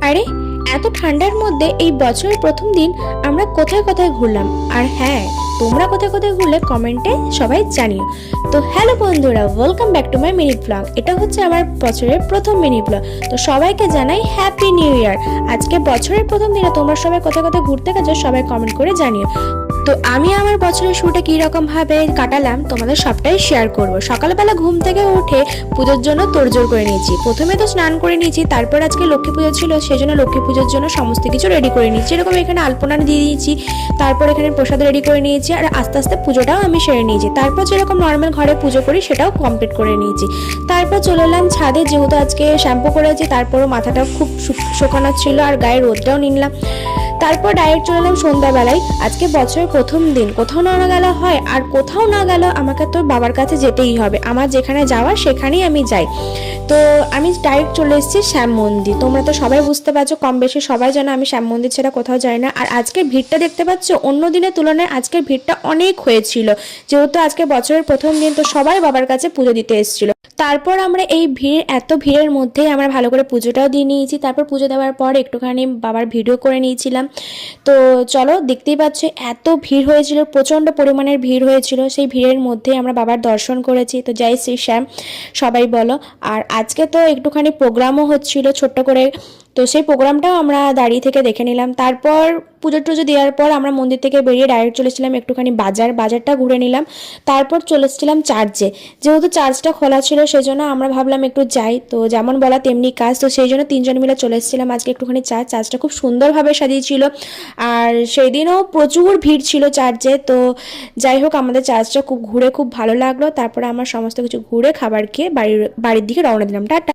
আরে এত ঠান্ডার মধ্যে এই বছরের প্রথম দিন আমরা কোথায় কোথায় ঘুরলাম, আর হ্যাঁ, তোমরা কোথায় কোথায় ঘুরলে কমেন্টে সবাই জানিও। তো হ্যালো বন্ধুরা, welcome back to my mini blog. এটা হচ্ছে আমার বছরের প্রথম মিনি ব্লগ। তো সবাইকে জানাই হ্যাপি নিউ ইয়ার। আজকে বছরের প্রথম দিনে তোমরা সবাই কোথায় কোথায় ঘুরতে গেছো সবাই কমেন্ট করে জানিও। তো আমি আমার বছরের শুরুটা কীরকম ভাবে কাটালাম তোমাদের সবটাই শেয়ার করব। সকালবেলা ঘুম থেকে উঠে পুজোর জন্য তোড়জোড় করে নিয়েছি। প্রথমে তো স্নান করে নিয়েছি, তারপর আজকে লক্ষ্মী পুজো ছিল, সেই জন্য লক্ষ্মী পুজোর জন্য সমস্ত কিছু রেডি করে নিয়েছি। এরকম এখানে আলপনা দিয়ে দিয়েছি, তারপর এখানে প্রসাদ রেডি করে নিয়েছি, আর আস্তে আস্তে পুজোটাও আমি সেরে নিয়েছি। তারপর যেরকম নর্মাল ঘরে পুজো করি সেটাও কমপ্লিট করে নিয়েছি। তারপর চলে এলাম ছাদে, যেহেতু আজকে শ্যাম্পু করেছি, তারপরও মাথাটাও খুব শুকানো ছিল আর গায়ে রোদটাও নিলাম। তারপর ডাইরেক্ট চলে এলাম সন্ধ্যাবেলায়। আজকে বছরের প্রথম দিন, কোথাও না গেল হয়, আর কোথাও না গেল আমাকে তো বাবার কাছে যেতেই হবে। আমার যেখানে যাওয়া সেখানেই আমি যাই। তো আমি ডাইরেক্ট চলে এসেছি শ্যাম মন্দির। তোমরা তো সবাই বুঝতে পারছো, কম বেশি সবাই জানো আমি শ্যাম মন্দির ছাড়া কোথাও যাই না। আর আজকের ভিড়টা দেখতে পাচ্ছ, অন্য দিনের তুলনায় আজকের ভিড়টা অনেক হয়েছিল। যেহেতু আজকে বছরের প্রথম দিন, তো সবাই বাবার কাছে পুজো দিতে এসেছিল। তারপর আমরা এই এত ভিড়ের মধ্যেই আমরা ভালো করে পুজোটাও দিয়ে নিয়েছি। তারপর পুজো দেওয়ার পর একটুখানি বাবার ভিডিও করে নিয়েছিলাম। তো চলো, দেখতেই পাচ্ছ এত ভিড় হয়েছিল, প্রচণ্ড পরিমাণের ভিড় হয়েছিল। সেই ভিড়ের মধ্যে আমরা বাবার দর্শন করেছি। তো জয় শ্রী শ্যাম সবাই বলো। আর আজকে তো একটুখানি প্রোগ্রামও হচ্ছিল ছোট্ট করে, তো সেই প্রোগ্রামটাও আমরা দাঁড়িয়ে থেকে দেখে নিলাম। তারপর পুজো টুজো দেওয়ার পর আমরা মন্দির থেকে বেরিয়ে ডাইরেক্ট চলেছিলাম একটুখানি বাজারটা ঘুরে নিলাম। তারপর চলেছিলাম চার্চে। যেহেতু চার্চটা খোলা ছিল সেজন্য আমরা ভাবলাম একটু যাই। তো যেমন বলা তেমনি কাজ, তো সেই জন্য তিনজন মিলে চলে এসেছিলাম আজকে একটুখানি চার্চটা খুব সুন্দরভাবে সাজিয়েছিল। আর সেই দিনও প্রচুর ভিড় ছিল চার্চে। তো যাই হোক, আমাদের চার্চটা খুব ভালো লাগলো। তারপরে আমরা সমস্ত কিছু ঘুরে খাবার খেয়ে বাড়ির দিকে রওনা দিলাম। টাটা।